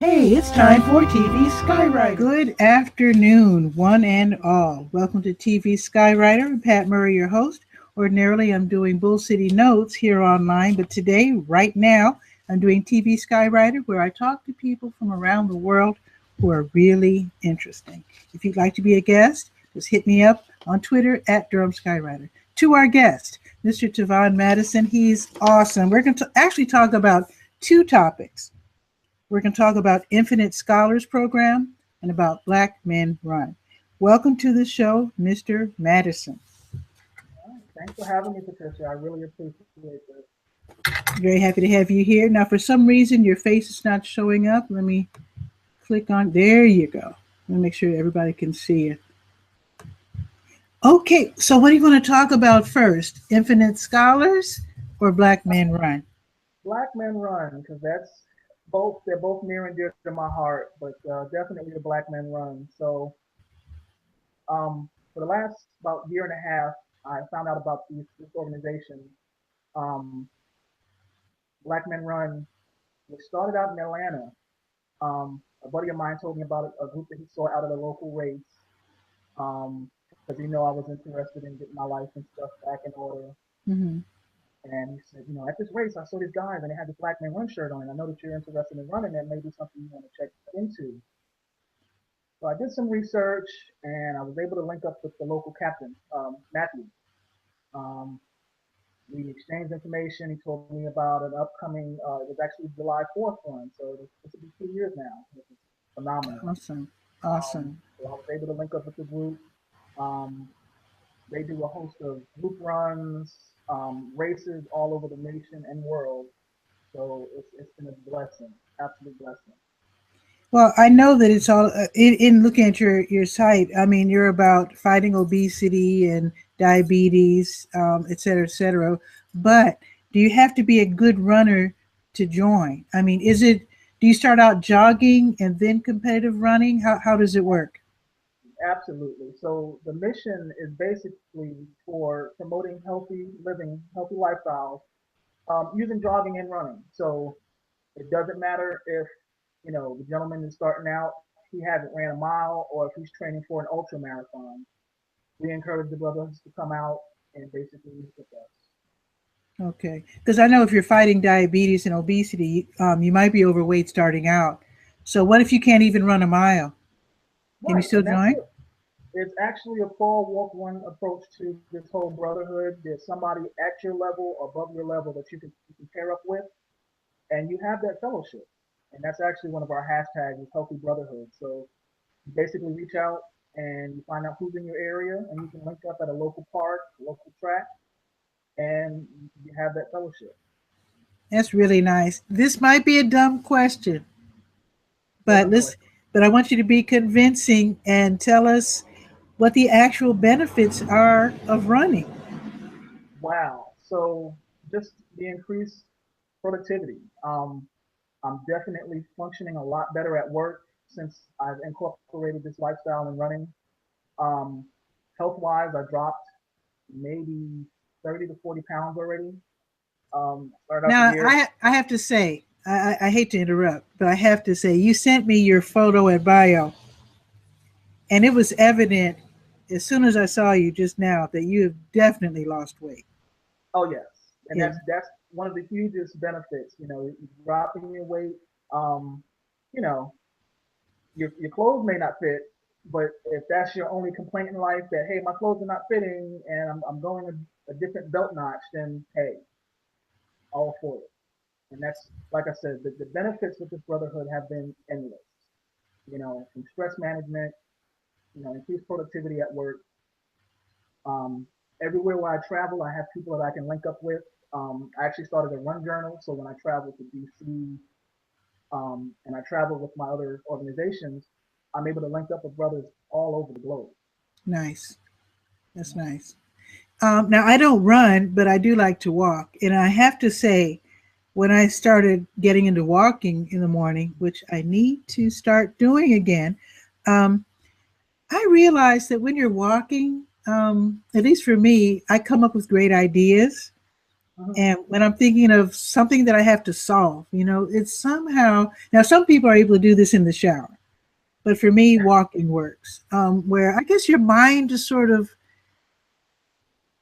Hey, it's time for TV Skywriter. Good afternoon, one and all. Welcome to TV Skywriter. I'm Pat Murray, your host. Ordinarily, I'm doing Bull City Notes here online, but today, right now, I'm doing TV Skywriter, where I talk to people from around the world who are really interesting. If you'd like to be a guest, just hit me up on Twitter at Durham Skywriter. To our guest, Mr. Tivon Madison. He's awesome. We're going to actually talk about two topics. We're going to talk about Infinite Scholars Program and about Black Men Run. Welcome to the show, Mr. Madison. Thanks for having me, Patricia. I really appreciate this. Very happy to have you here. Now, for some reason, your face is not showing up. Let me click on. There you go. Let me make sure everybody can see it. Okay, so what do you want to talk about first? Infinite Scholars or Black Men Run? Black Men Run, because they're both near and dear to my heart, but definitely the Black Men Run. So, for the last about year and a half, I found out about this organization, um, Black Men Run, which started out in Atlanta. A buddy of mine told me about a group that he saw out of the local race, because he know I was interested in getting my life and stuff back in order. Mm-hmm. And he said, at this race, I saw these guys and they had this Black Man Run shirt on. And I know that you're interested in running. That may be something you want to check into. So I did some research and I was able to link up with the local captain, Matthew. Um, we exchanged information. He told me about an upcoming, it was actually July 4th one. So this will be 2 years now, which is phenomenal. Awesome. Awesome. So I was able to link up with the group. Um, They do a host of group runs, races all over the nation and world. So it's been a blessing, absolute blessing. Well, I know that it's all in looking at your site. I mean, you're about fighting obesity and diabetes, et cetera, et cetera. But do you have to be a good runner to join? I mean, do you start out jogging and then competitive running? How does it work? Absolutely. So the mission is basically for promoting healthy living, healthy lifestyles, using jogging and running. So it doesn't matter if the gentleman is starting out, he hasn't ran a mile, or if he's training for an ultra marathon. We encourage the brothers to come out and basically meet with us. Okay, because I know if you're fighting diabetes and obesity, you might be overweight starting out. So what if you can't even run a mile? Can you Right, still and that's join? it. It's actually a fall walk one approach to this whole brotherhood. There's somebody at your level, above your level that you can pair up with, and you have that fellowship. And that's actually one of our hashtags is healthy brotherhood. So you basically reach out and you find out who's in your area, and you can link up at a local park, local track, and you have that fellowship. That's really nice. This might be a dumb question, Go but ahead, let's but I want you to be convincing and tell us what the actual benefits are of running. wow. So just the increased productivity. I'm definitely functioning a lot better at work since I've incorporated this lifestyle in running. Um, Health wise, I dropped maybe 30 to 40 pounds already. Started out the Now, year. I have to say, I hate to interrupt, but I have to say, you sent me your photo and bio, and it was evident as soon as I saw you just now that you have definitely lost weight. Oh yes, and Yeah. that's one of the hugest benefits. Dropping your weight. Um, you know, your clothes may not fit, but if that's your only complaint in life, that hey, my clothes are not fitting, and I'm going a different belt notch, then hey, all for it. And that's like I said, the benefits with this brotherhood have been endless. From stress management, increased productivity at work. Um, Everywhere where I travel, I have people that I can link up with. I actually started a run journal, so when I travel to DC and I travel with my other organizations, I'm able to link up with brothers all over the globe. Nice. That's nice. Now, I don't run, but I do like to walk. And I have to say, when I started getting into walking in the morning, which I need to start doing again, um, I realized that when you're walking, at least for me, I come up with great ideas. Mhm. And when I'm thinking of something that I have to solve, it's somehow, now some people are able to do this in the shower, but for me, walking works. Where I guess your mind just sort of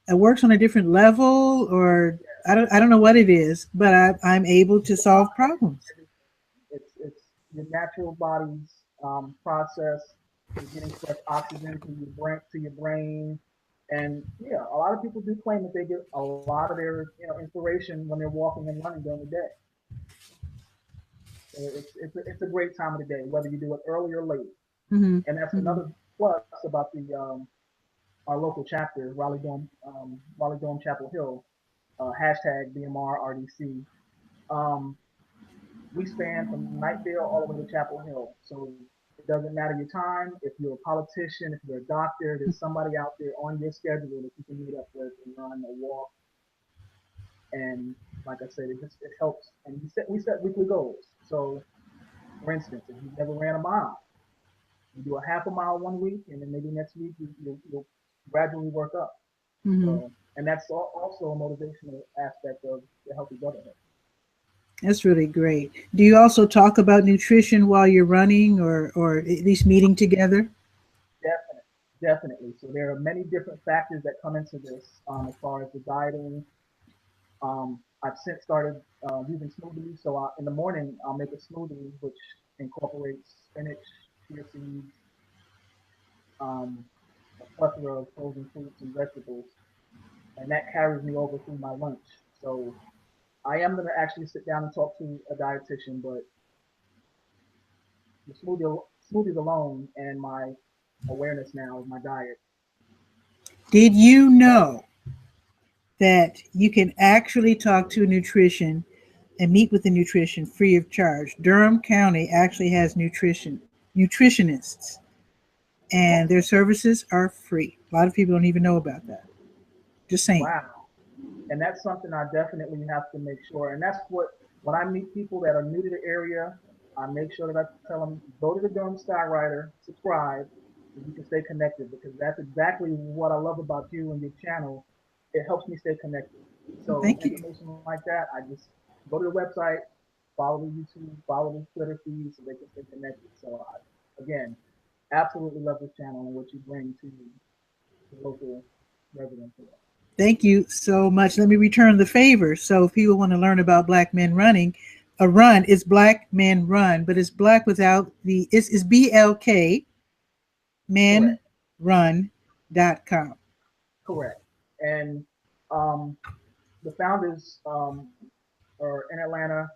it works on a different level, or I don't know what it is, but I'm able to Your mind, solve problems. it's your natural body's process. You're getting fresh oxygen to your brain, and yeah, a lot of people do claim that they get a lot of their inspiration when they're walking and running during the day. So it's a great time of the day, whether you do it early or late. Hmm. And that's Hmm. another plus about the our local chapter, Raleigh Dome Chapel Hill, hashtag BMR Um, we span from Knightdale all the way to Chapel Hill. So it doesn't matter your time. If you're a politician, if you're a doctor, there's somebody out there on your schedule that you can meet up with and run or walk. And like I said, it helps. And we set weekly goals. So for instance, if you've never ran a mile, you do a half a mile one week, and then maybe next week you'll gradually work up. Hmm. So, and that's also a motivational aspect of the healthy brotherhood. That's really great. Do you also talk about nutrition while you're running, or at least meeting together? Definitely, definitely. So there are many different factors that come into this as far as the dieting. I've since started using smoothies. So in the morning, I'll make a smoothie which incorporates spinach, chia seeds, um, a plethora of frozen fruits and vegetables, and that carries me over through my lunch. So I am going to actually sit down and talk to a dietitian, but the smoothies alone and my awareness now of my diet. Did you know that you can actually talk to nutrition and meet with the nutrition free of charge? Durham County actually has nutritionists, and their services are free. A lot of people don't even know about that. Just saying. Wow. And that's something I definitely have to make sure. And that's what when I meet people that are new to the area, I make sure that I tell them go to the Durham Skywriter, subscribe, so you can stay connected because that's exactly what I love about you and your channel. It helps me stay connected. So Thank you. information like that, I just go to the website, follow the YouTube, follow the Twitter feed so they can stay connected. So again, absolutely love this channel and what you bring to the local residents here. Thank you so much. Let me return the favor. So, if people want to learn about Black men running, a run is Black Men Run, but it's black without it's BLK Correct. menrun.com. Correct. And um, the founders are in Atlanta.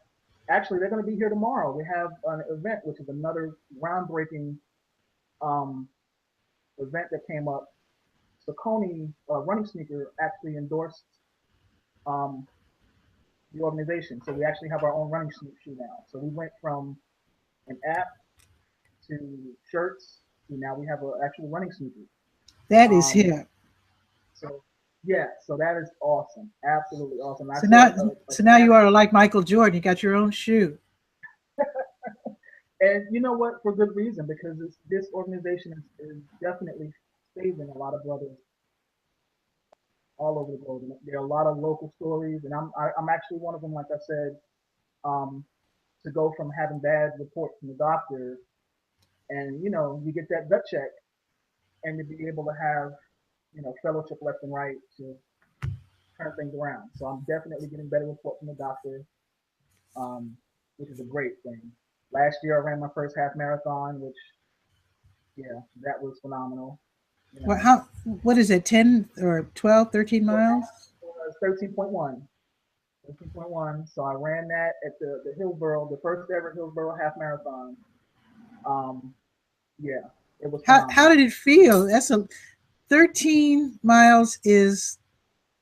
Actually, they're going to be here tomorrow. We have an event, which is another groundbreaking um, event that came up. Saucony running sneaker actually endorsed um, the organization. So we actually have our own running shoe now. So we went from an app to shirts to now we have an actual running sneaker. That is Um, hip. so yeah, so that is awesome, absolutely awesome. I So saw now, a so now snap. you are like Michael Jordan. You got your own shoe. And you know what? For good reason, because this organization is definitely saving a lot of brothers all over the globe. And there are a lot of local stories, and I'm actually one of them. Like I said, um, to go from having bad reports from the doctor, and you get that gut check, and to be able to have fellowship left and right to turn things around. So I'm definitely getting better reports from the doctor, um, which is a great thing. Last year I ran my first half marathon, which yeah, that was phenomenal. You Well, know, how? What is it? 10 or 12, 13 so miles? it was 13.1. 13.1. So I ran that at the Hillsboro, the first ever Hillsboro half marathon. Um, yeah, it was How phenomenal. did it feel? That's a 13 miles is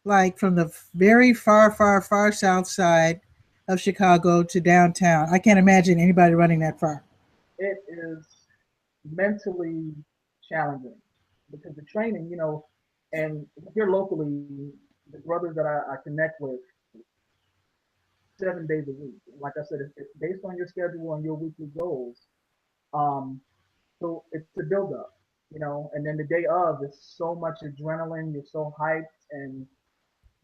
like from the very far, far, far south side of Chicago to downtown. I can't imagine anybody running that far. It is mentally challenging because the training, and here locally, the brothers that I connect with 7 days a week. Like I said, it's based on your schedule and your weekly goals. Um, so it's a build up, and then the day of is so much adrenaline. You're so hyped, and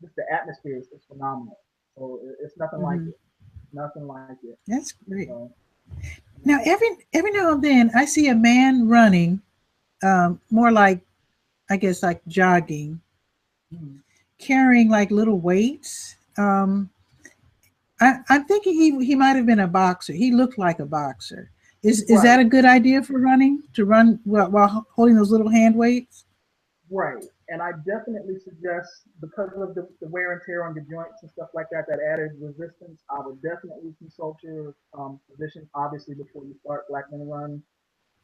just the atmosphere is phenomenal. So it's nothing like Hmm. it. Nothing like it. That's great. So Now, every now and then, I see a man running, more like, I guess, like jogging, mhm. carrying like little weights. I'm thinking he might have been a boxer. He looked like a boxer. Is that Right, a good idea for running, to run while holding those little hand weights? right. And I definitely suggest, because of the wear and tear on your joints and stuff like that, that added resistance, I would definitely consult your physician, obviously, before you start Black Men Run,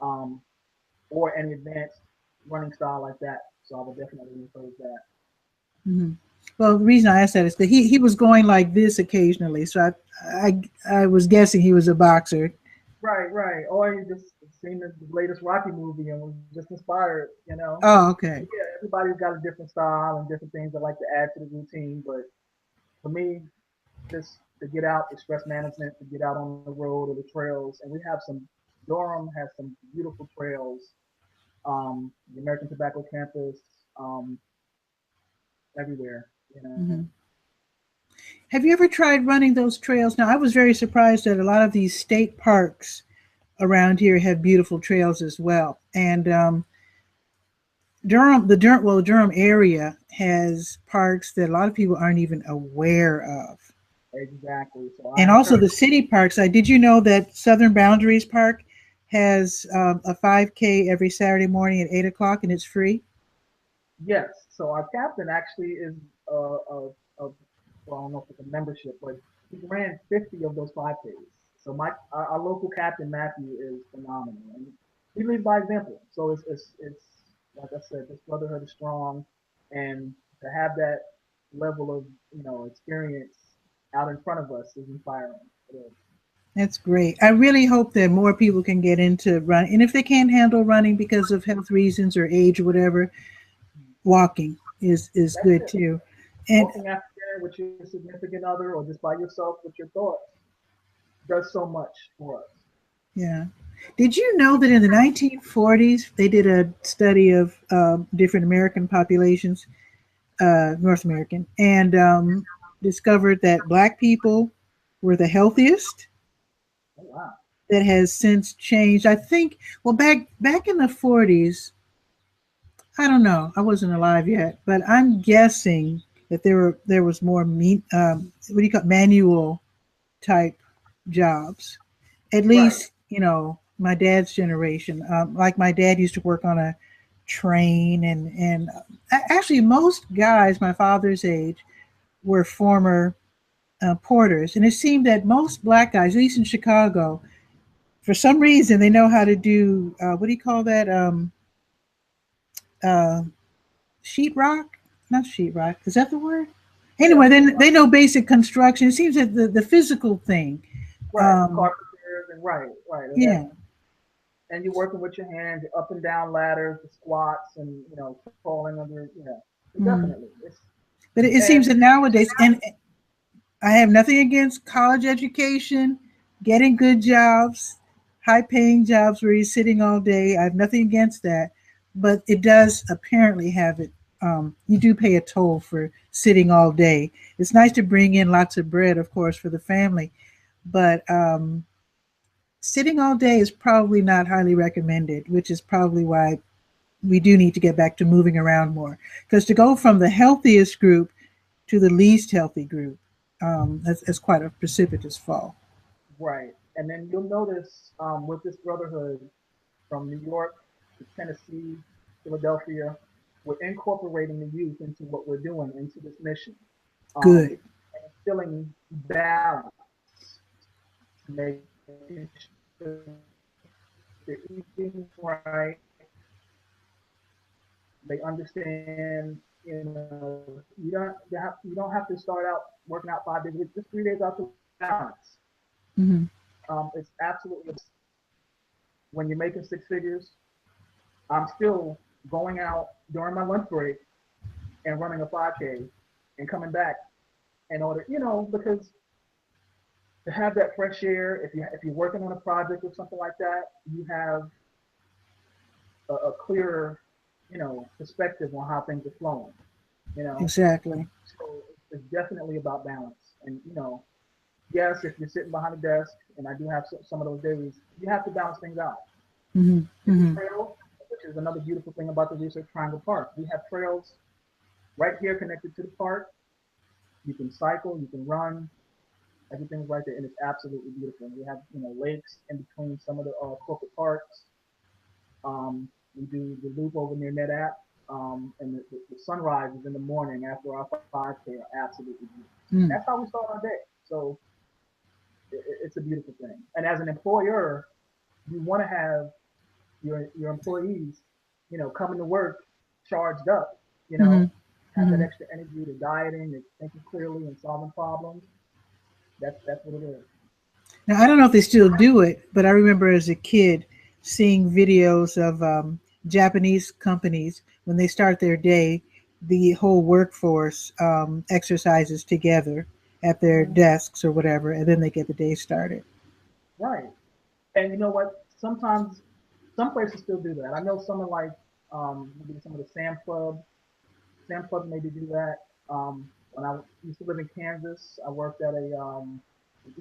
um, or any advanced running style like that. So I would definitely encourage that. Hmm. Well, the reason I asked that is that he was going like this occasionally, so I was guessing he was a boxer. Right, right. Or you just seen the latest Rocky movie and was just inspired, you know. Oh, But okay. yeah, everybody's got a different style and different things they like to add to the routine. But for me, just to get out, the stress management, to get out on the road or the trails, and we have some. Durham has some beautiful trails. The American Tobacco Campus, um, everywhere. You know. Hmm. Have you ever tried running those trails? Now, I was very surprised that a lot of these state parks around here have beautiful trails as well. And the Durham area has parks that a lot of people aren't even aware of. Exactly. So I And also encourage. the city parks. Did you know that Southern Boundaries Park has a 5K every Saturday morning at 8 o'clock, and it's free? Yes. So our captain actually is a well, I don't know if it's a membership, but he ran 50 of those 5Ks. So our local captain Matthew is phenomenal, and he leads by example. So it's like I said, this brotherhood is strong, and to have that level of experience out in front of us is inspiring. It is. That's great. I really hope that more people can get into running. And if they can't handle running because of health reasons or age or whatever, walking is That's good it. too. And Walking after dinner with your significant other, or just by yourself with your thoughts, does so much for us. yeah. Did you know that in the 1940s they did a study of different American populations, North American, and discovered that black people were the healthiest? Oh wow. That has since changed. I think. Well, back in the 40s, I don't know. I wasn't alive yet, but I'm guessing that there was more what do you call it, manual type jobs. At Right. least my dad's generation. Like my dad used to work on a train, and actually most guys my father's age were former porters, and it seemed that most black guys, at least in Chicago, for some reason they know how to do what do you call that? Uh, sheetrock, not sheetrock. Is that the word? Yeah, Anyway, she's then they know basic construction. It seems that the physical thing. right. Um, Carpenters and right, right. And that yeah. and you're working with your hands, you're up and down ladders, the squats, and crawling under. Mm. Definitely. It's But it and seems that nowadays, and I have nothing against college education, getting good jobs, high paying jobs where you're sitting all day. I have nothing against that. But it does apparently have it. You do pay a toll for sitting all day. It's nice to bring in lots of bread, of course, for the family, but sitting all day is probably not highly recommended, which is probably why we do need to get back to moving around more. Because to go from the healthiest group to the least healthy group, that's quite a precipitous fall. right. And then you'll notice with this brotherhood from New York to Tennessee, Philadelphia, we're incorporating the youth into what we're doing, into this mission, Good. and instilling balance, making sure they're eating right, they understand, you don't have to start out working out 5 days a week, just 3 days out the balance. Hmm. It's absolutely, when you're making six figures, I'm still going out during my lunch break and running a 5K and coming back in order, because to have that fresh air, if you're working on a project or something like that, you have a clearer, perspective on how things are flowing. you know. Exactly. So it's definitely about balance. And, yes, if you're sitting behind a desk, and I do have some of those days, you have to balance things out. Hmm. It's a Hmm. trail, which is another beautiful thing about the Research Triangle Park. We have trails right here connected to the park. You can cycle, you can run, everything's right there, and it's absolutely beautiful. And we have, lakes in between some of the corporate parks. We do the loop over near NetApp, and the sunrises in the morning after our 5K are absolutely beautiful. And that's Mm. how we start our day. So it's a beautiful thing. And as an employer, you want to have your employees, coming to work charged up, Hmm. have that Hmm. extra energy to dieting, to thinking clearly and solving problems. That's what it is. Now, I don't know if they still do it, but I remember as a kid seeing videos of Japanese companies when they start their day, the whole workforce exercises together at their Hmm. desks or whatever, and then they get the day started. Right. And you know what? Sometimes some places still do that. I know some of like maybe some of the Sam Club maybe do that. When I used to live in Kansas, I worked at an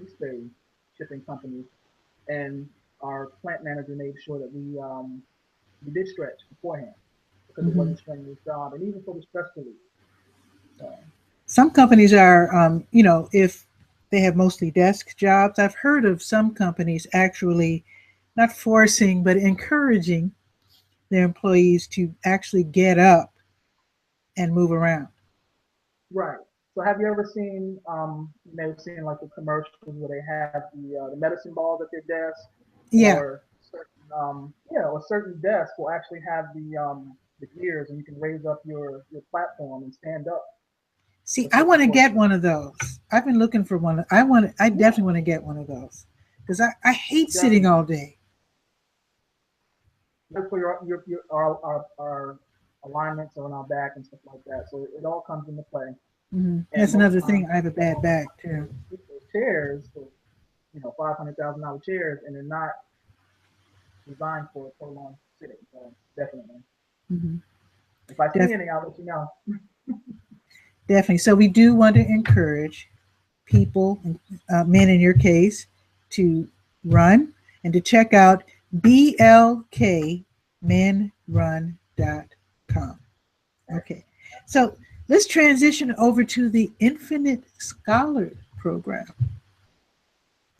East Bay shipping company, and our plant manager made sure that we did stretch beforehand because it was Hmm. a strenuous job, and even for the stress relief. So Some companies are, if they have mostly desk jobs, I've heard of some companies actually not forcing, but encouraging their employees to actually get up and move around. right. So have you ever seen you may have seen like the commercials where they have the medicine balls at their desk, Yeah. or certain or certain desks will actually have the gears, and you can raise up your platform and stand up See, for I certain want to get portions. one of those. I've been looking for one. I Yeah, definitely want to get one of those because I hate sitting all definitely. day. Good for our alignments on our back and stuff like that. So it all comes into play. Hmm. And That's most another thing. times I have a bad people back too. get those chairs, for, $500,000 chairs, and they're not designed for prolonged sitting. So definitely, Hmm. if I see Def- any, I'll let you know. Definitely. So we do want to encourage people, men in your case, to run and to check out blkmenrun.com. Okay. So let's transition over to the Infinite Scholar Program.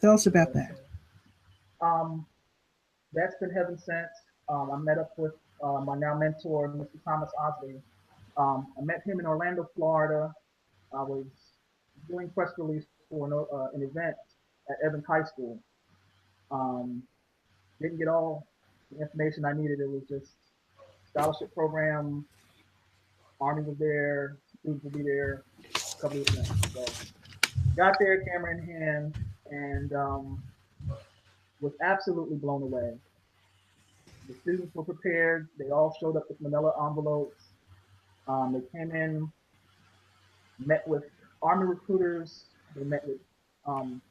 Tell us about Yeah. that. So um, that's been heaven sent. I met up with my now mentor, Mr. Thomas Osley. I met him in Orlando, Florida. I was doing press release for an event at Evans High School. Um, didn't get all the information I needed. It was just scholarship program. Army was there. Students will be there. A couple of events. So got there, camera in hand, and was absolutely blown away. The students were prepared. They all showed up with manila envelopes. They came in, met with Army recruiters. They met with um,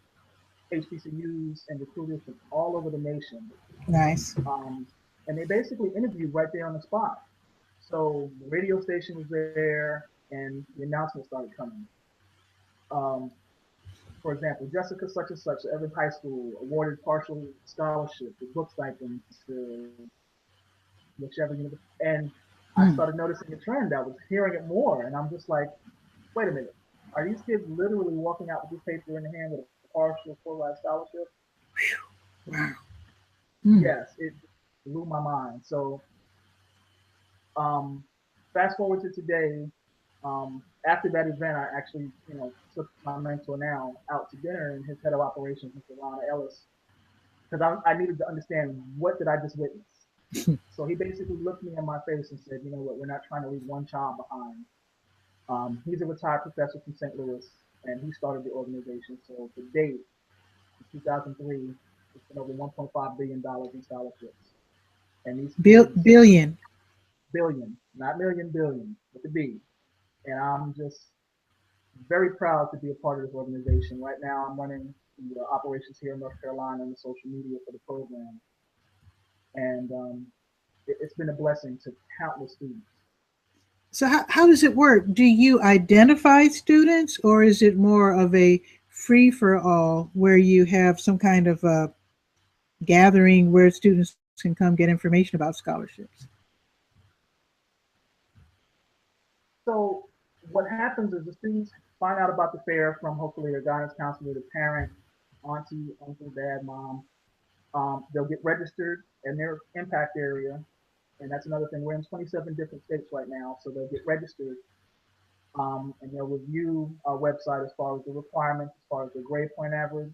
HBCUs and recruiters from all over the nation. Nice. Um, and they basically interviewed right there on the spot. So the radio station was there, and the announcement started coming. Um, for example, Jessica such and such at Evans High School awarded partial scholarship with book stipends to whichever university. And I started Mm. noticing a trend. I was hearing it more, and I'm just like, wait a minute. Are these kids literally walking out with this paper in the hand with a partial full ride scholarship? Wow. Mm. Yes, it blew my mind. So um, fast forward to today. After that event, I actually, took my mentor now out to dinner and his head of operations, Mr. Ron Ellis, because I needed to understand what did I just witness. So he basically looked me in my face and said, you know what, we're not trying to leave one child behind. He's a retired professor from St. Louis, and he started the organization. So to date, in 2003, it's been over $1.5 billion in scholarships, and these kids Billion. billion, not million, billion with the B. And I'm just very proud to be a part of this organization. Right now, I'm running the operations here in North Carolina and the social media for the program, and it's been a blessing to countless students. So how does it work? Do you identify students, or is it more of a free for all where you have some kind of gathering where students can come get information about scholarships? So what happens is the students find out about the fair from hopefully their guidance counselor, the parent, auntie, uncle, dad, mom. They'll get registered in their impact area, and that's another thing. We're in 27 different states right now, so they'll get registered, and they'll review our website as far as the requirements, as far as the grade point average,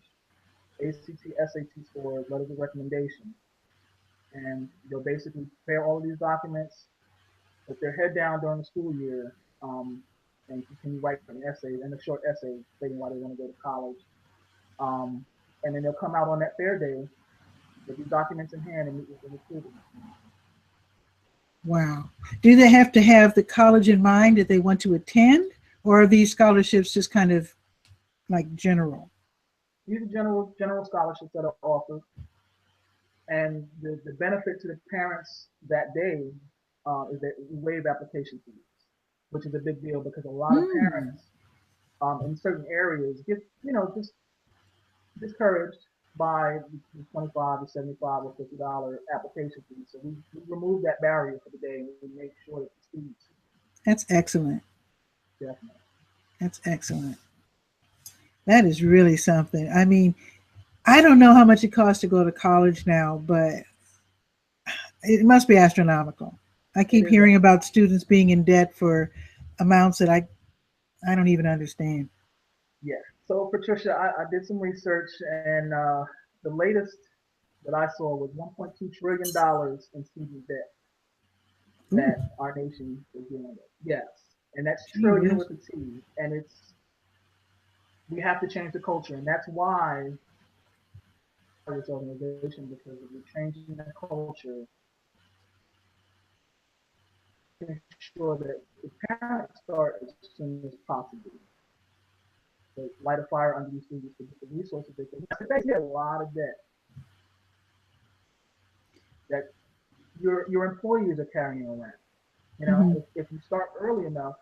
ACT, SAT scores, letters of recommendation, and they'll basically prepare all of these documents, put their head down during the school year, and continue writing essays and a short essay stating why they want to go to college. Um, and then they'll come out on that fair day with these documents in hand and meet with the recruiter. Wow. Do they have to have the college in mind that they want to attend, or are these scholarships just kind of like general? These are general scholarships that are offered, and the benefit to the parents that day is that we waive application fees, which is a big deal because a lot of Hmm. parents in certain areas get just discouraged by the 25 to 75 or $50 application fee. So we remove that barrier for the day and we make sure that the students That's excellent. definitely. That's excellent. That is really something. I mean, I don't know how much it costs to go to college now, but it must be astronomical. I It keep is hearing about students being in debt for amounts that I don't even understand. yeah. So Patricia, I did some research and the latest that I saw was $1.2 trillion in student debt Ooh, that our nation is dealing with. Yes, and that's gee trillion whiz. with a T. And it's we have to change the culture, and that's why this organization because if we're changing the culture, making sure that the parents start as soon as possible to light a fire under these students to get the resources they can. They get a lot of debt that your employees are carrying around. You know, Hmm. if you start early enough,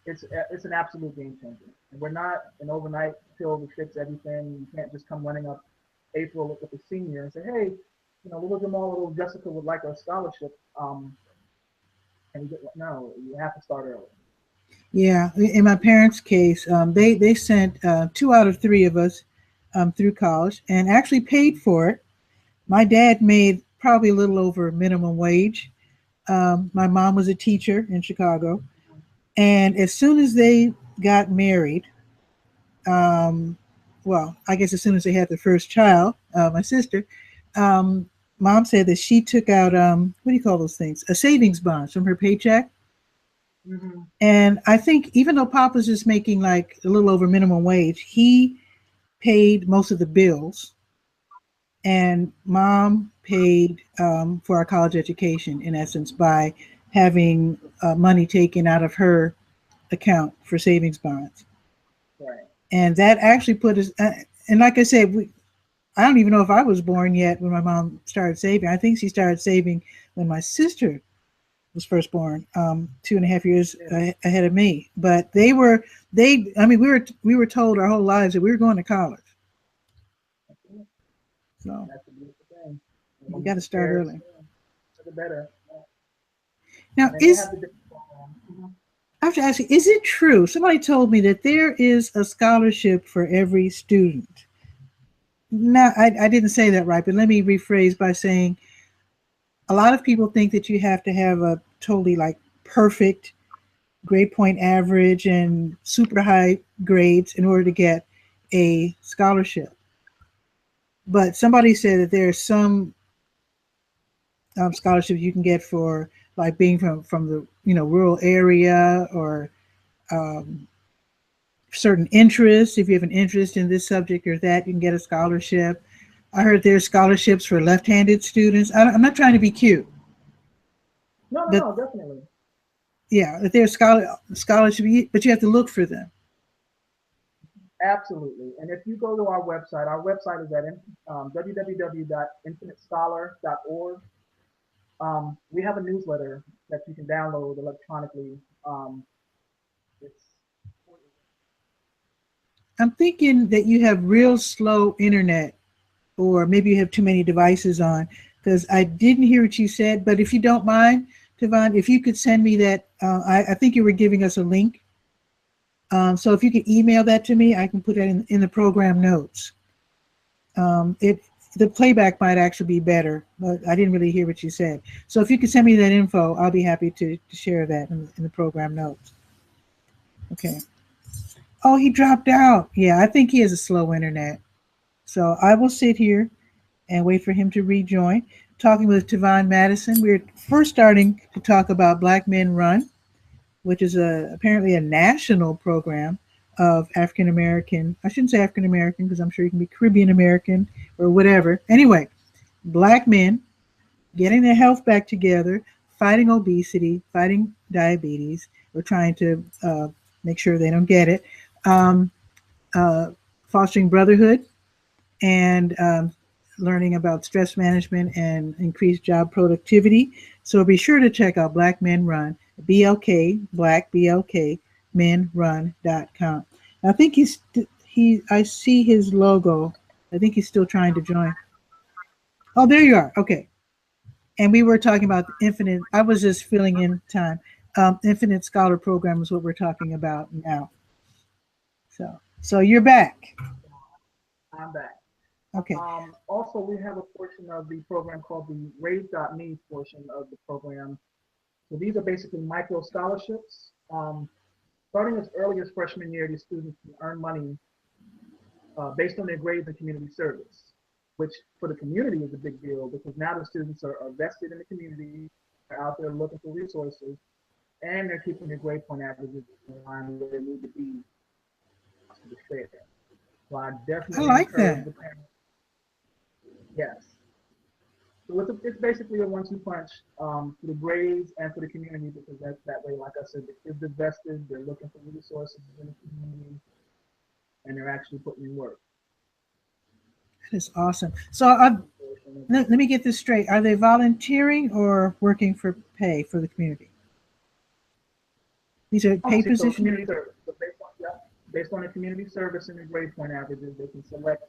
it's an absolute game changer. And we're not an overnight pill to fix everything. You can't just come running up April with a senior and say, hey, little Jamal, little Jessica would like a scholarship. And you get no, you have to start early. Yeah, in my parents' case, they sent two out of three of us through college and actually paid for it. My dad made probably a little over minimum wage. My mom was a teacher in Chicago, and as soon as they got married, um, well, I guess as soon as they had the first child, my sister, um, mom said that she took out what do you call those things? A savings bond from her paycheck. Mm-hmm. And I think even though Papa's just making like a little over minimum wage, he paid most of the bills, and Mom paid for our college education in essence by having money taken out of her account for savings bonds. Right. And that actually put us. And like I said, I don't even know if I was born yet when my mom started saving. I think she started saving when my sister was first born, 2.5 years Yeah. ahead of me. But they. I mean, we were told our whole lives that we were going to college. That's it. So And that's a beautiful thing. And you when you got to start prepare early. soon, the better. Now, And then they is have the different programs. Mm-hmm. I have to ask you, is it true? Somebody told me that there is a scholarship for every student. No, I didn't say that right, but let me rephrase by saying a lot of people think that you have to have a totally like perfect grade point average and super high grades in order to get a scholarship. But somebody said that there are some scholarships you can get for like being from the rural area or um, certain interests. If you have an interest in this subject or that, you can get a scholarship. I heard there's scholarships for left-handed students. I'm not trying to be cute, No, no, but no, definitely. yeah, that there's scholarship, but you have to look for them. Absolutely. And if you go to our website is at www.infinitescholar.org. We have a newsletter that you can download electronically. It's I'm thinking that you have real slow internet, or maybe you have too many devices on, because I didn't hear what you said. But if you don't mind, Tivon, if you could send me that, I think you were giving us a link. So if you could email that to me, I can put that in the program notes. It the playback might actually be better, but I didn't really hear what you said. So if you could send me that info, I'll be happy to share that in the program notes. Okay. Oh, he dropped out. Yeah, I think he has a slow internet. So I will sit here and wait for him to rejoin. Talking with Tivon Madison, we're first starting to talk about Black Men Run, which is apparently a national program of African American. I shouldn't say African American because I'm sure you can be Caribbean American or whatever. Anyway, Black men getting their health back together, fighting obesity, fighting diabetes. We're trying to make sure they don't get it. Um, uh, Fostering brotherhood and learning about stress management and increased job productivity. So be sure to check out Black Men Run, BLK, Black BLK, menrun.com. I think I see his logo. I think he's still trying to join. Oh, there you are. Okay. And we were talking about the infinite. I was just filling in time. Infinite Scholar Program is what we're talking about now. So you're back. I'm back. Okay. Also, we have a portion of the program called the Raise.me portion of the program. So these are basically micro scholarships. Starting as early as freshman year, these students can earn money based on their grades and community service, which for the community is a big deal because now the students are vested in the community, they're out there looking for resources, and they're keeping their grade point averages in line where they need to be to be fair. So I I definitely like encourage that. the parents. Yes. So it's basically a one-two punch for the grades and for the community because that way, like I said, the kids are vested, they're looking for resources in the community, and they're actually putting in work. That is awesome. So let me get this straight. Are they volunteering or working for pay for the community? These are paid So positions? community service. So based on the community service and the grade point averages, they can select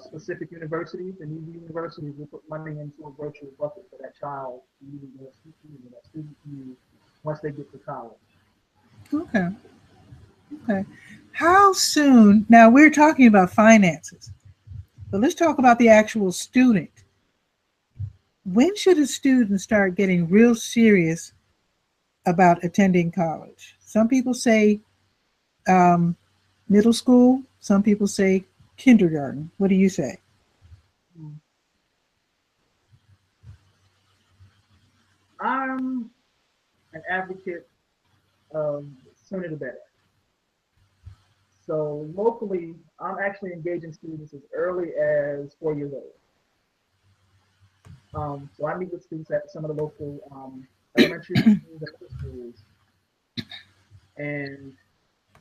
specific universities, and these universities will put money into a virtual bucket for that child to use, or that student to use once they get to college. Okay. Okay. How soon? Now we're talking about finances, but let's talk about the actual student. When should a student start getting real serious about attending college? Some people say um, middle school. Some people say kindergarten. What do you say? Mm. I'm an advocate of sooner the better. So locally, I'm actually engaging students as early as 4 years old. So I meet with students at some of the local elementary schools and middle schools, and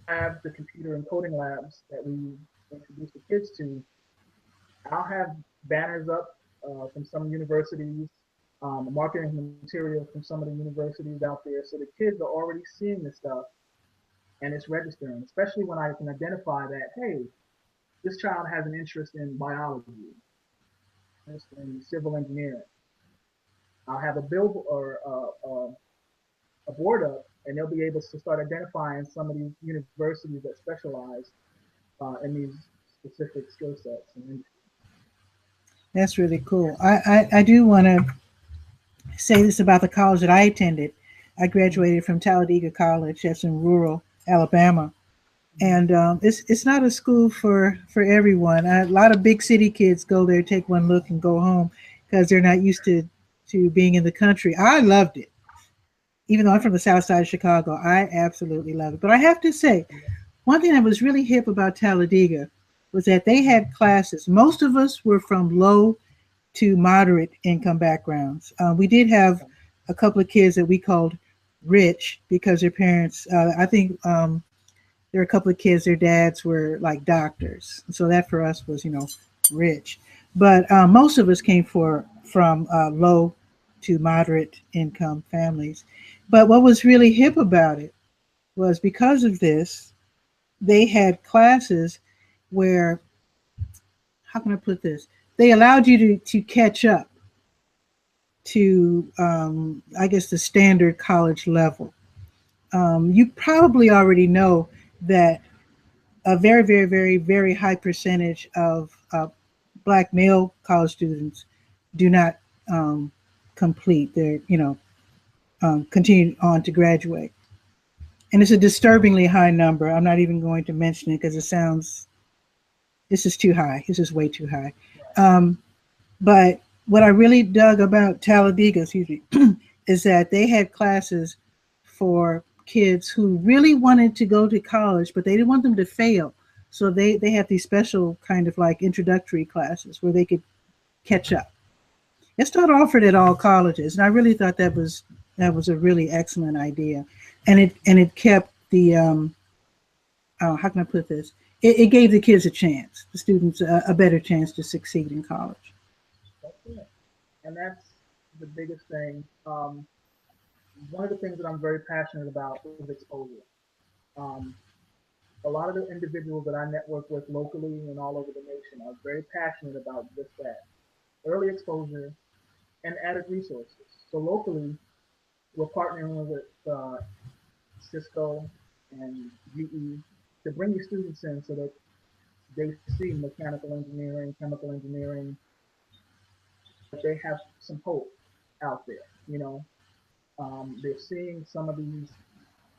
have the computer and coding labs that we introduce the kids to. I'll have banners up from some universities, marketing material from some of the universities out there, so the kids are already seeing this stuff and it's registering. Especially when I can identify that, hey, this child has an interest in biology, interest in civil engineering. I'll have a bill or a board up, and they'll be able to start identifying some of these universities that specialize in these specific skill sets and industries. That's really cool. I do want to say this about the college that I attended. I graduated from Talladega College. That's in rural Alabama, and it's not a school for everyone. A lot of big city kids go there, take one look, and go home because they're not used to being in the country. I loved it, even though I'm from the South Side of Chicago. I absolutely love it. But I have to say, one thing that was really hip about Talladega was that they had classes. Most of us were from low to moderate income backgrounds. We did have a couple of kids that we called rich because their parents, I think there were a couple of kids, their dads were like doctors. So that for us was, rich. But most of us came from low to moderate income families. But what was really hip about it was because of this, they had classes where, how can I put this? They allowed you to catch up to, I guess, the standard college level. You probably already know that a very, very, very, very high percentage of black male college students do not complete their, continue on to graduate. And it's a disturbingly high number. I'm not even going to mention it because this is too high. This is way too high. Um, but what I really dug about Talladega, excuse me, is that they had classes for kids who really wanted to go to college, but they didn't want them to fail. So they have these special kind of like introductory classes where they could catch up. It's not offered at all colleges, and I really thought that was a really excellent idea, and it kept the how can I put this? It gave the kids a chance, the students a better chance to succeed in college. That's it. And that's the biggest thing. One of the things that I'm very passionate about is exposure. Um, a lot of the individuals that I network with locally and all over the nation are very passionate about just that early exposure and added resources. So locally, we're partnering with Cisco and GE to bring these students in so that they see mechanical engineering, chemical engineering, that they have some hope out there. They're seeing some of these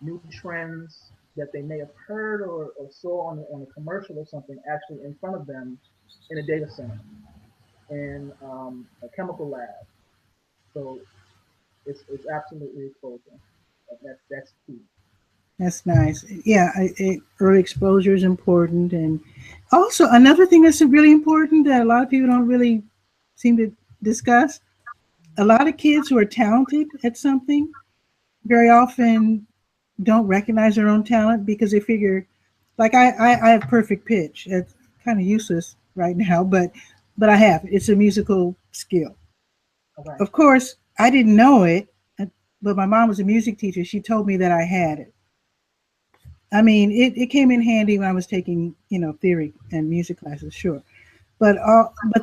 new trends that they may have heard or saw on a commercial or something actually in front of them in a data center, in a chemical lab. So it's absolutely exposure. That's key. That's nice. Yeah, early exposure is important, and also another thing that's really important that a lot of people don't really seem to discuss. A lot of kids who are talented at something very often don't recognize their own talent because they figure, like I have perfect pitch. It's kind of useless right now, but I have. It's a musical skill. Okay. Of course, I didn't know it, but my mom was a music teacher. She told me that I had it. I mean, it came in handy when I was taking, theory and music classes, sure. But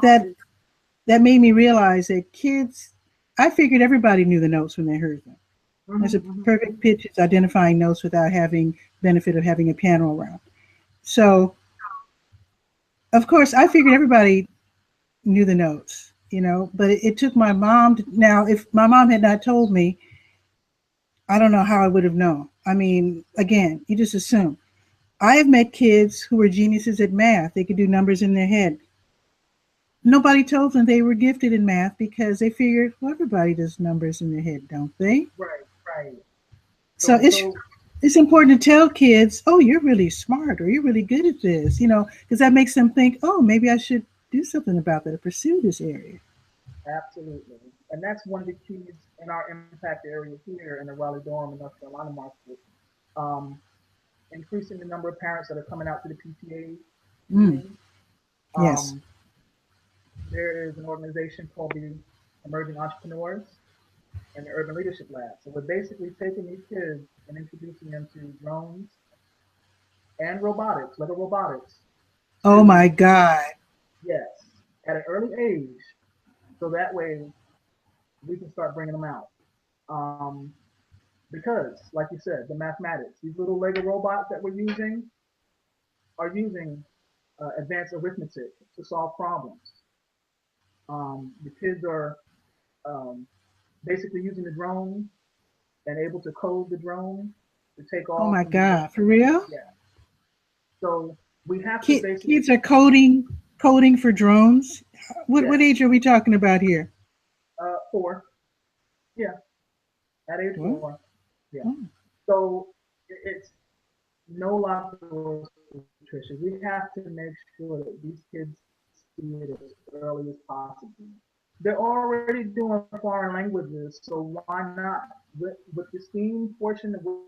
that made me realize that kids, I figured everybody knew the notes when they heard them. There's a perfect pitch. It's identifying notes without having benefit of having a piano around. So, of course, I figured everybody knew the notes, but it took my mom now, if my mom had not told me, I don't know how I would have known. I mean, again, you just assume. I have met kids who were geniuses at math. They could do numbers in their head. Nobody told them they were gifted in math because they figured, well, everybody does numbers in their head, don't they? Right, right. So it's So it's important to tell kids, oh, you're really smart or you're really good at this, because that makes them think, oh, maybe I should do something about that or pursue this area. absolutely. And that's one of the keys in our impact area here in the Raleigh-Durham and North Carolina market. Um, Increasing the number of parents that are coming out to the PTA Mm, meetings. yes. Um, there is an organization called the Emerging Entrepreneurs and the Urban Leadership Lab. So we're basically taking these kids and introducing them to drones and robotics, Lego robotics, Oh my to, God. yes, at an early age. So that way we can start bringing them out. Um, because, like you said, the mathematics, these little Lego robots that we're using are using advanced arithmetic to solve problems. The kids are um, basically using the drone and able to code the drone to take Oh off my and do God. For different. real? Yeah. So we have to basically, Kids are coding for drones. What yes, age are we talking about here? 4. Yeah, at age What? 4. Yeah. Oh, So it's no locker room, Patricia. We have to make sure that these kids see it as early as possible. They're already doing foreign languages, so why not? With the STEAM portion that we're doing,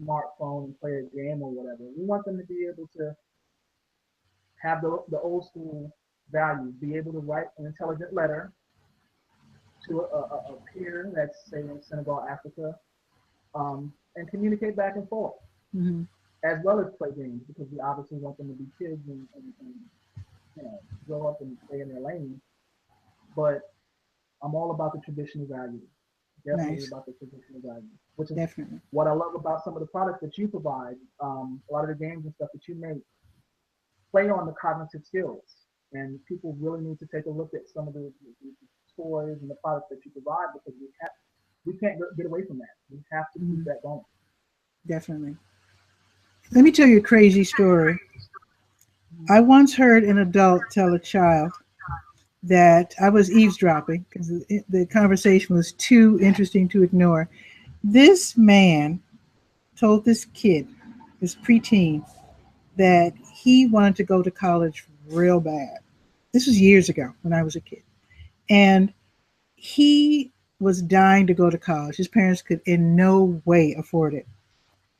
smartphone and play a game or whatever. We want them to be able to have the old school values, be able to write an intelligent letter to a peer that's, say, in Senegal, Africa, and communicate back and forth, Hmm. as well as play games, because we obviously want them to be kids and grow up and stay in their lane. But I'm all about the traditional values, definitely Nice. about the traditional values, which is Definitely. what I love about some of the products that you provide. A lot of the games and stuff that you make play on the cognitive skills, and people really need to take a look at some of the toys and the products that you provide, because we can't get away from that. We have to keep Hmm. that going. Definitely. Let me tell you a crazy story. Mhm. I once heard an adult tell a child that I was eavesdropping because the conversation was too interesting to ignore. This man told this kid, this preteen, that he wanted to go to college real bad. This was years ago when I was a kid. And he was dying to go to college. His parents could in no way afford it.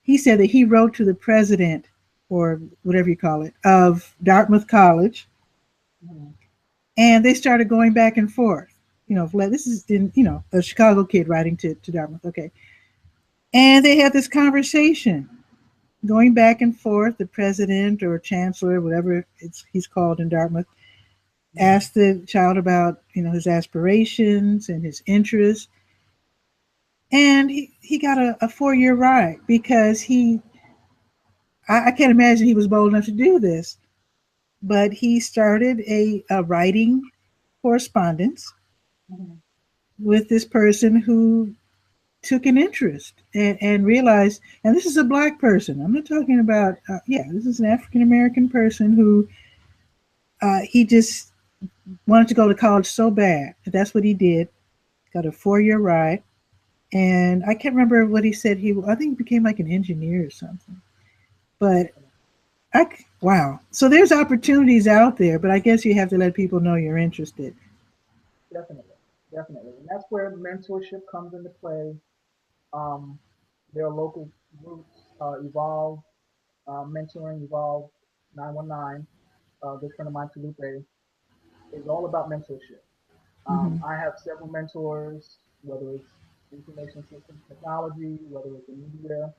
He said that he wrote to the president, or whatever you call it, of Dartmouth College, Mhm. and they started going back and forth. This is a Chicago kid writing to Dartmouth. Okay. And they had this conversation going back and forth. The president or chancellor, whatever he's called in Dartmouth, Mhm. asked the child about his aspirations and his interests, and he got a 4-year ride because I can't imagine he was bold enough to do this, but he started a writing correspondence Mhm. with this person who took an interest and realized, and this is a black person. I'm not talking about, yeah, this is an African American person who he just wanted to go to college so bad. That's what he did. Got a 4-year ride. And I can't remember what he said. I think he became like an engineer or something. But Definitely. wow. So there's opportunities out there, but I guess you have to let people know you're interested. Definitely. Definitely. And that's where mentorship comes into play. Um, there are local groups, Evolve, Mentoring, Evolve 919. A good friend of mine, Felipe, is all about mentorship. Hmm. I have several mentors, whether it's information systems technology, whether it's in media,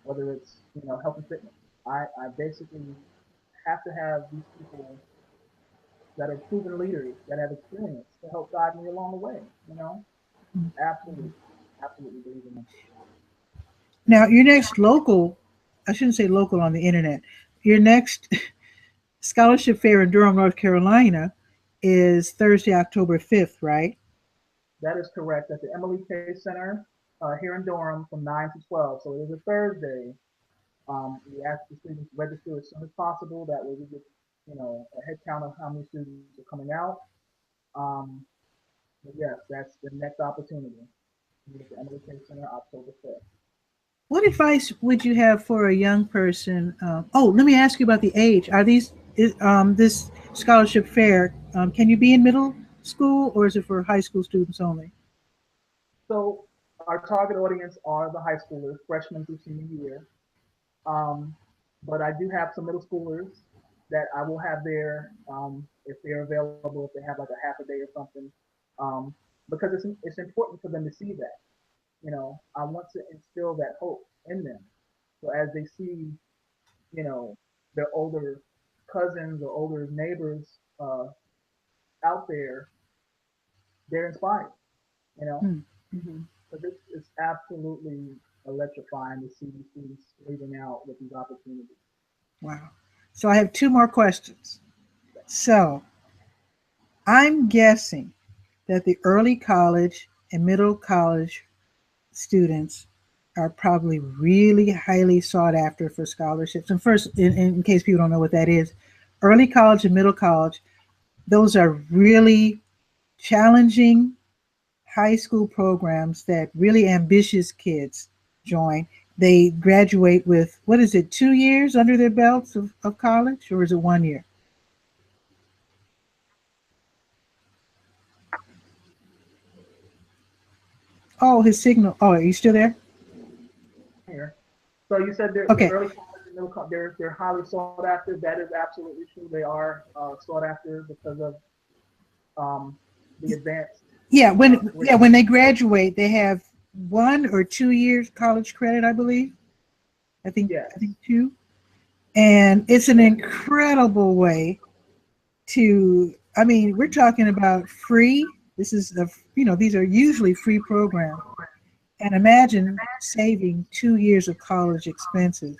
whether it's health and fitness. I basically have to have these people that are proven leaders that have experience to help guide me along the way. Absolutely, absolutely believe in mentorship. Now, your next local, I shouldn't say local on the internet, your next scholarship fair in Durham, North Carolina is Thursday, October 5th, right? That is correct. At the Emily K Center here in Durham from 9 to 12. So it is a Thursday. We ask the students to register as soon as possible. That way we get, a head count of how many students are coming out. Um, but yes, that's the next opportunity. At the Emily K Center, October 5th. What advice would you have for a young person? Oh, let me ask you about the age. Are this scholarship fair? Can you be in middle school, or is it for high school students only? So our target audience are the high schoolers, freshmen through senior year. Um, but I do have some middle schoolers that I will have there if they're available, if they have like a half a day or something, um, because it's important for them to see that. I want to instill that hope in them. So as they see, you know, their older cousins or older neighbors out there, they're inspired. You know, Mm-hmm. because it's absolutely electrifying to see these students leaving out with these opportunities. Wow. So I have two more questions. So I'm guessing that the early college and middle college students are probably really highly sought after for scholarships. And first, in case people don't know what that is, early college and middle college, those are really challenging high school programs that really ambitious kids join. They graduate with, what is it, 2 years under their belts of college, or is it 1 year? Oh, his signal. Oh, are you still there? I'm here. So you said the Okay. early college and middle they're highly sought after. That is absolutely true. They are sought after because of um, the advanced When curriculum. they graduate, they have 1 or 2 years college credit, I believe. I think Yes, two, and it's an incredible way to. I mean, we're talking about free. This is these are usually free programs, and imagine saving 2 years of college expenses.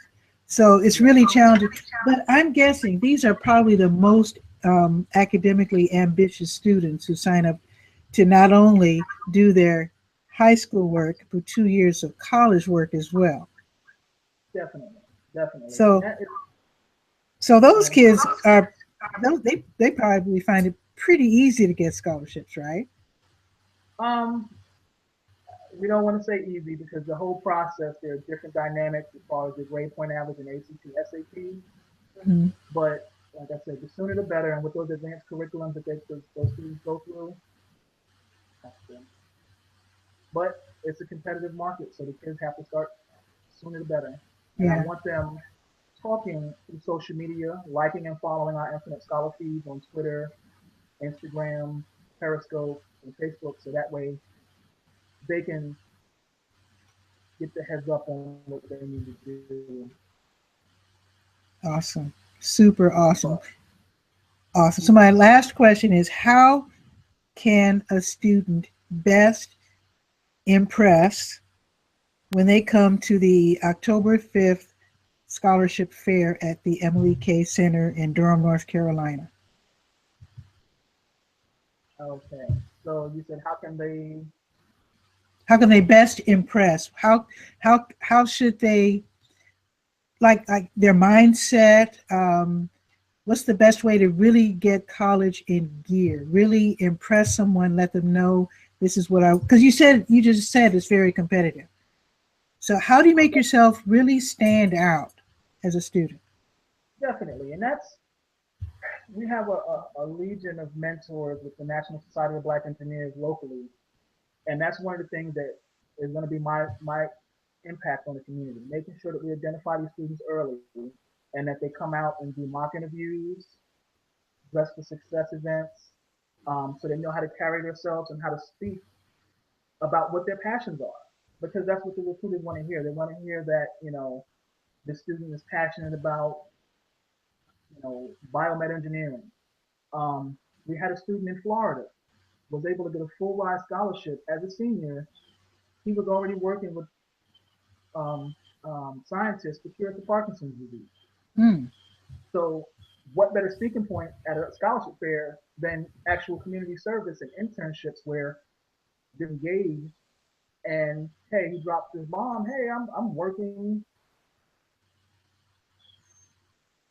So it's yes, really challenging. But I'm guessing these are probably the most academically ambitious students who sign up to not only do their high school work, but 2 years of college work as well. definitely, definitely. And So, that is, so go those ahead, I'm sorry. kids are, they probably find it pretty easy to get scholarships, right? Um, we don't want to say easy because the whole process, there are different dynamics as far as the grade point average and ACT, SAT. Mhm. But like I said, the sooner the better. And with those advanced curriculums that those students go through, that's them. But it's a competitive market, so the kids have to start sooner the better. And I Yeah, want them talking through social media, liking and following our Infinite Scholar feeds on Twitter, Instagram, Periscope, and Facebook, so that way they can get the heads up on what they need to do. awesome, super But awesome, awesome. So my last question is, how can a student best impress when they come to the October 5th scholarship fair at the Emily K. Center in Durham, North Carolina? okay, so you said how can they? How can they best impress? How should they like their mindset? What's the best way to really get college in gear? Really impress someone, let them know this is what I because you just said it's very competitive. So how do you make yourself really stand out as a student? Definitely, and that's we have a legion of mentors with the National Society of Black Engineers locally, and that's one of the things that is going to be my impact on the community, making sure that we identify these students early and that they come out and do mock interviews, dress for success events, so they know how to carry themselves and how to speak about what their passions are, because that's what the recruiters want to hear. They want to hear that the student is passionate about biomed engineering. We had a student in Florida was able to get a full ride scholarship as a senior. He was already working with um, scientists to cure the Parkinson's disease. Hmm. So, what better speaking point at a scholarship fair than actual community service and internships where they're engaged and hey, he drops his bomb. Hey, I'm working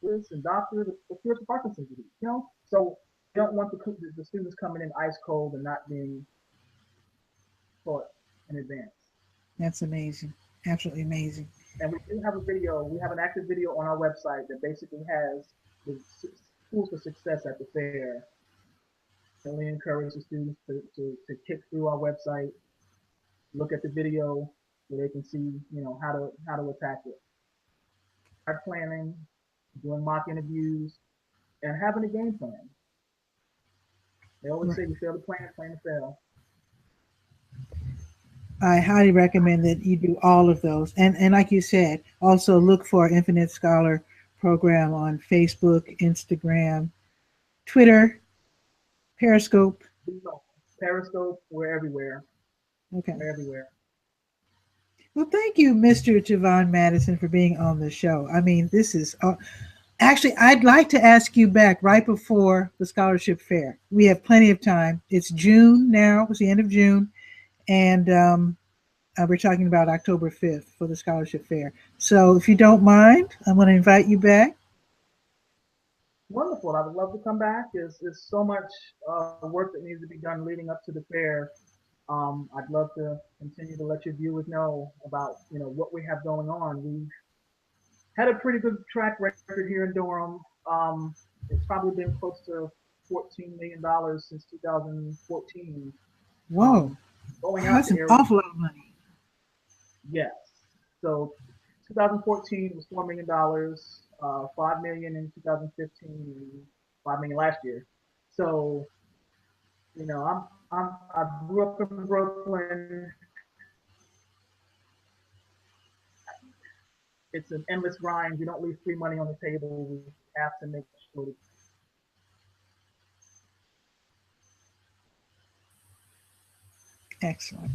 with and doctor to cure the Parkinson's disease. So you don't want the students coming in ice cold and not being taught in advance. That's amazing. Absolutely amazing. And we do have a video. We have an active video on our website that basically has the tools for success at the fair. And we encourage the students to kick through our website, look at the video where they can see, how to attack it. Start planning, doing mock interviews, and having a game plan. They always say you fail to plan to fail. I highly recommend that you do all of those. And like you said, also look for Infinite Scholar program on Facebook, Instagram, Twitter, Periscope. Periscope, we're everywhere. Okay. We're everywhere. Well, thank you, Mr. Tivon Madison, for being on the show. I mean, this is actually, I'd like to ask you back right before the scholarship fair. We have plenty of time. It's June now, it's the end of June, and we're talking about October 5th for the scholarship fair. So if you don't mind, I'm going to invite you back. Wonderful. I would love to come back. There's so much work that needs to be done leading up to the fair. I'd love to continue to let your viewers know about what we have going on. We've had a pretty good track record here in Durham. It's probably been close to $14 million since 2014. Whoa, Um, Going out that's to an areas, awful lot of money. yes. So 2014 it was $4 million, 5 million in 2015, and 5 million last year. So I grew up in Brooklyn. It's an endless grind. We don't leave free money on the table. We have to make sure. Excellent.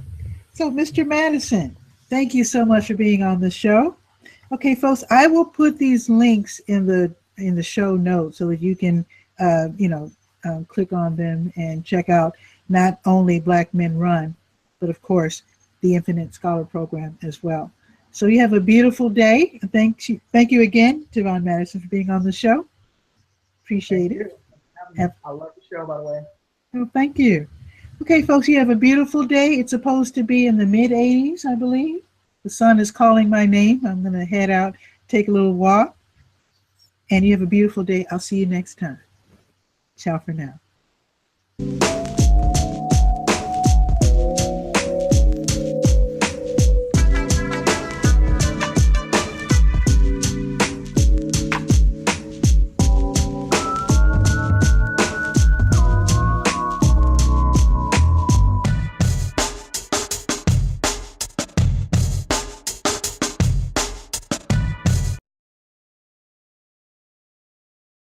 So, Mr. Madison, thank you so much for being on the show. Okay, folks, I will put these links in the show notes so that you can, click on them and check out not only Black Men Run, but of course the Infinite Scholar Program as well. So you have a beautiful day. Thank you again, Tivon Madison, for being on the show. Appreciate Thank it. you. I love the show, by the way. Oh, thank you. Okay, folks, you have a beautiful day. It's supposed to be in the mid 80s, I believe. The sun is calling my name. I'm going to head out, take a little walk, and you have a beautiful day. I'll see you next time. Ciao for now.